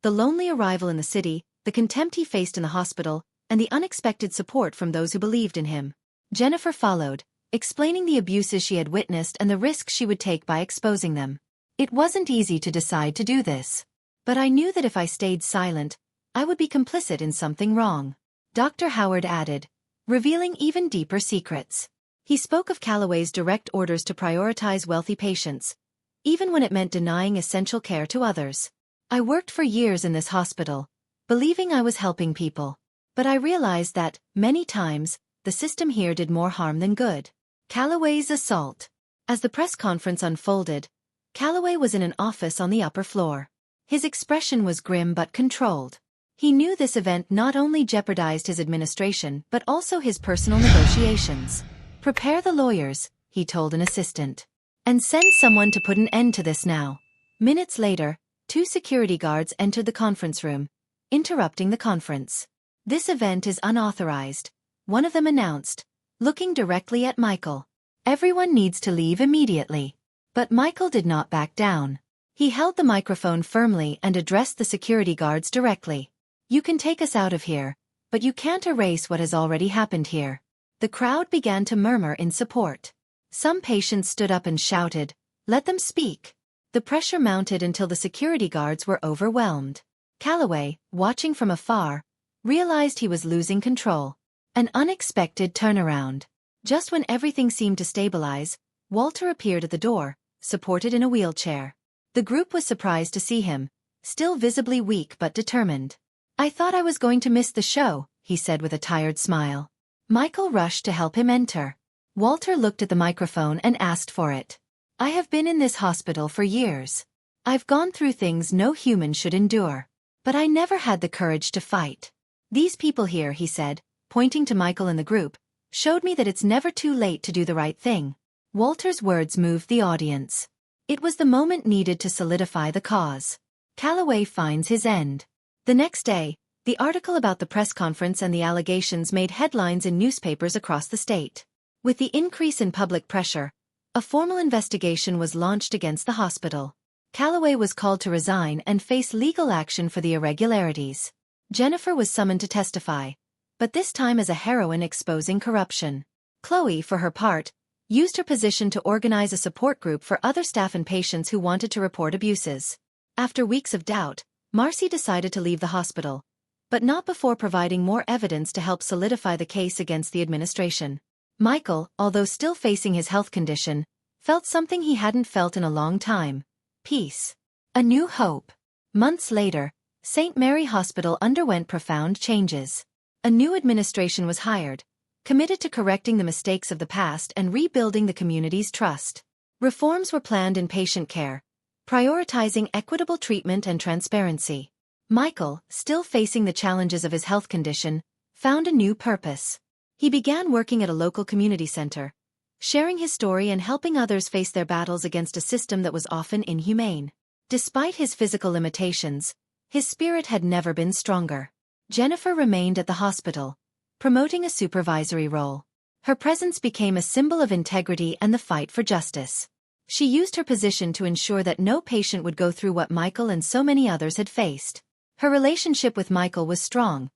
The lonely arrival in the city, the contempt he faced in the hospital, and the unexpected support from those who believed in him. Jennifer followed, explaining the abuses she had witnessed and the risks she would take by exposing them. "It wasn't easy to decide to do this. But I knew that if I stayed silent, I would be complicit in something wrong," Dr. Howard added, revealing even deeper secrets. He spoke of Calloway's direct orders to prioritize wealthy patients, even when it meant denying essential care to others. "I worked for years in this hospital, believing I was helping people. But I realized that, many times, the system here did more harm than good." Calloway's assault. As the press conference unfolded, Calloway was in an office on the upper floor. His expression was grim but controlled. He knew this event not only jeopardized his administration but also his personal negotiations. "Prepare the lawyers," he told an assistant. "And send someone to put an end to this now." Minutes later, 2 security guards entered the conference room, interrupting the conference. "This event is unauthorized," one of them announced, looking directly at Michael. "Everyone needs to leave immediately." But Michael did not back down. He held the microphone firmly and addressed the security guards directly. "You can take us out of here, but you can't erase what has already happened here." The crowd began to murmur in support. Some patients stood up and shouted, "Let them speak." The pressure mounted until the security guards were overwhelmed. Calloway, watching from afar, realized he was losing control. An unexpected turnaround. Just when everything seemed to stabilize, Walter appeared at the door, supported in a wheelchair. The group was surprised to see him, still visibly weak but determined. "I thought I was going to miss the show," he said with a tired smile. Michael rushed to help him enter. Walter looked at the microphone and asked for it. "I have been in this hospital for years. I've gone through things no human should endure. But I never had the courage to fight. These people here," he said, pointing to Michael and the group, "showed me that it's never too late to do the right thing." Walter's words moved the audience. It was the moment needed to solidify the cause. Calloway finds his end. The next day, the article about the press conference and the allegations made headlines in newspapers across the state. With the increase in public pressure, a formal investigation was launched against the hospital. Calloway was called to resign and face legal action for the irregularities. Jennifer was summoned to testify, but this time as a heroine exposing corruption. Chloe, for her part, used her position to organize a support group for other staff and patients who wanted to report abuses. After weeks of doubt, Marcy decided to leave the hospital, but not before providing more evidence to help solidify the case against the administration. Michael, although still facing his health condition, felt something he hadn't felt in a long time: peace. A new hope. Months later, St. Mary Hospital underwent profound changes. A new administration was hired, committed to correcting the mistakes of the past and rebuilding the community's trust. Reforms were planned in patient care, prioritizing equitable treatment and transparency. Michael, still facing the challenges of his health condition, found a new purpose. He began working at a local community center, sharing his story and helping others face their battles against a system that was often inhumane. Despite his physical limitations, his spirit had never been stronger. Jennifer remained at the hospital, promoting a supervisory role. Her presence became a symbol of integrity and the fight for justice. She used her position to ensure that no patient would go through what Michael and so many others had faced. Her relationship with Michael was strong,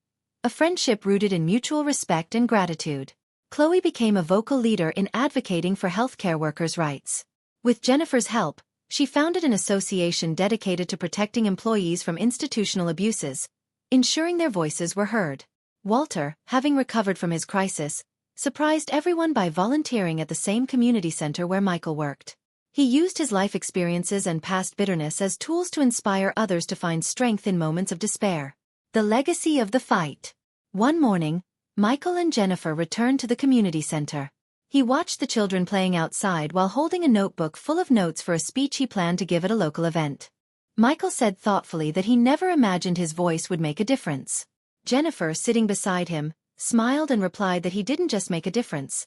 a friendship rooted in mutual respect and gratitude. Chloe became a vocal leader in advocating for healthcare workers' rights. With Jennifer's help, she founded an association dedicated to protecting employees from institutional abuses, ensuring their voices were heard. Walter, having recovered from his crisis, surprised everyone by volunteering at the same community center where Michael worked. He used his life experiences and past bitterness as tools to inspire others to find strength in moments of despair. The legacy of the fight. One morning, Michael and Jennifer returned to the community center. He watched the children playing outside while holding a notebook full of notes for a speech he planned to give at a local event. Michael said thoughtfully that he never imagined his voice would make a difference. Jennifer, sitting beside him, smiled and replied that he didn't just make a difference.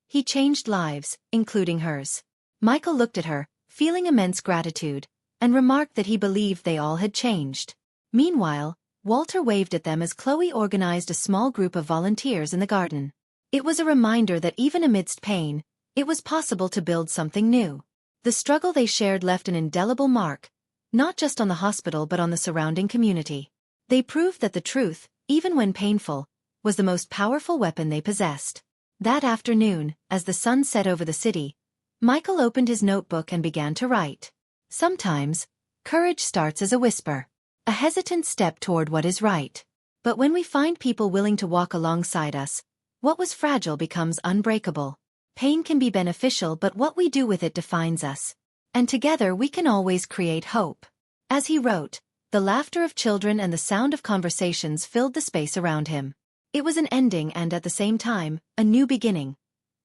He changed lives, including hers. Michael looked at her, feeling immense gratitude, and remarked that he believed they all had changed. Meanwhile, Walter waved at them as Chloe organized a small group of volunteers in the garden. It was a reminder that even amidst pain, it was possible to build something new. The struggle they shared left an indelible mark, not just on the hospital but on the surrounding community. They proved that the truth, even when painful, was the most powerful weapon they possessed. That afternoon, as the sun set over the city, Michael opened his notebook and began to write. Sometimes, courage starts as a whisper, a hesitant step toward what is right. But when we find people willing to walk alongside us, what was fragile becomes unbreakable. Pain can be beneficial, but what we do with it defines us. And together we can always create hope. As he wrote, the laughter of children and the sound of conversations filled the space around him. It was an ending and, at the same time, a new beginning.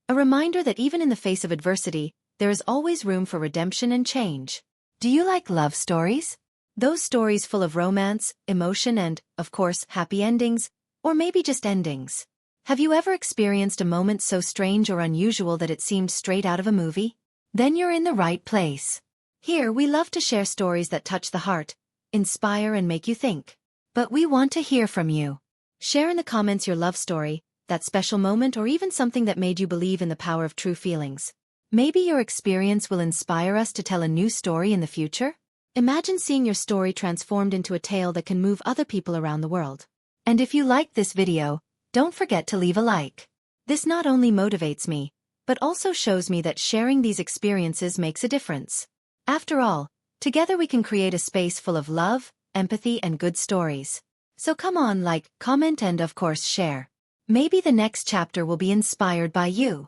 A reminder that even in the face of adversity, there is always room for redemption and change. Do you like love stories? Those stories full of romance, emotion and, of course, happy endings, or maybe just endings. Have you ever experienced a moment so strange or unusual that it seemed straight out of a movie? Then you're in the right place. Here we love to share stories that touch the heart, inspire and make you think. But we want to hear from you. Share in the comments your love story, that special moment, or even something that made you believe in the power of true feelings. Maybe your experience will inspire us to tell a new story in the future? Imagine seeing your story transformed into a tale that can move other people around the world. And if you liked this video, don't forget to leave a like. This not only motivates me, but also shows me that sharing these experiences makes a difference. After all, together we can create a space full of love, empathy and good stories. So come on, like, comment and of course share. Maybe the next chapter will be inspired by you.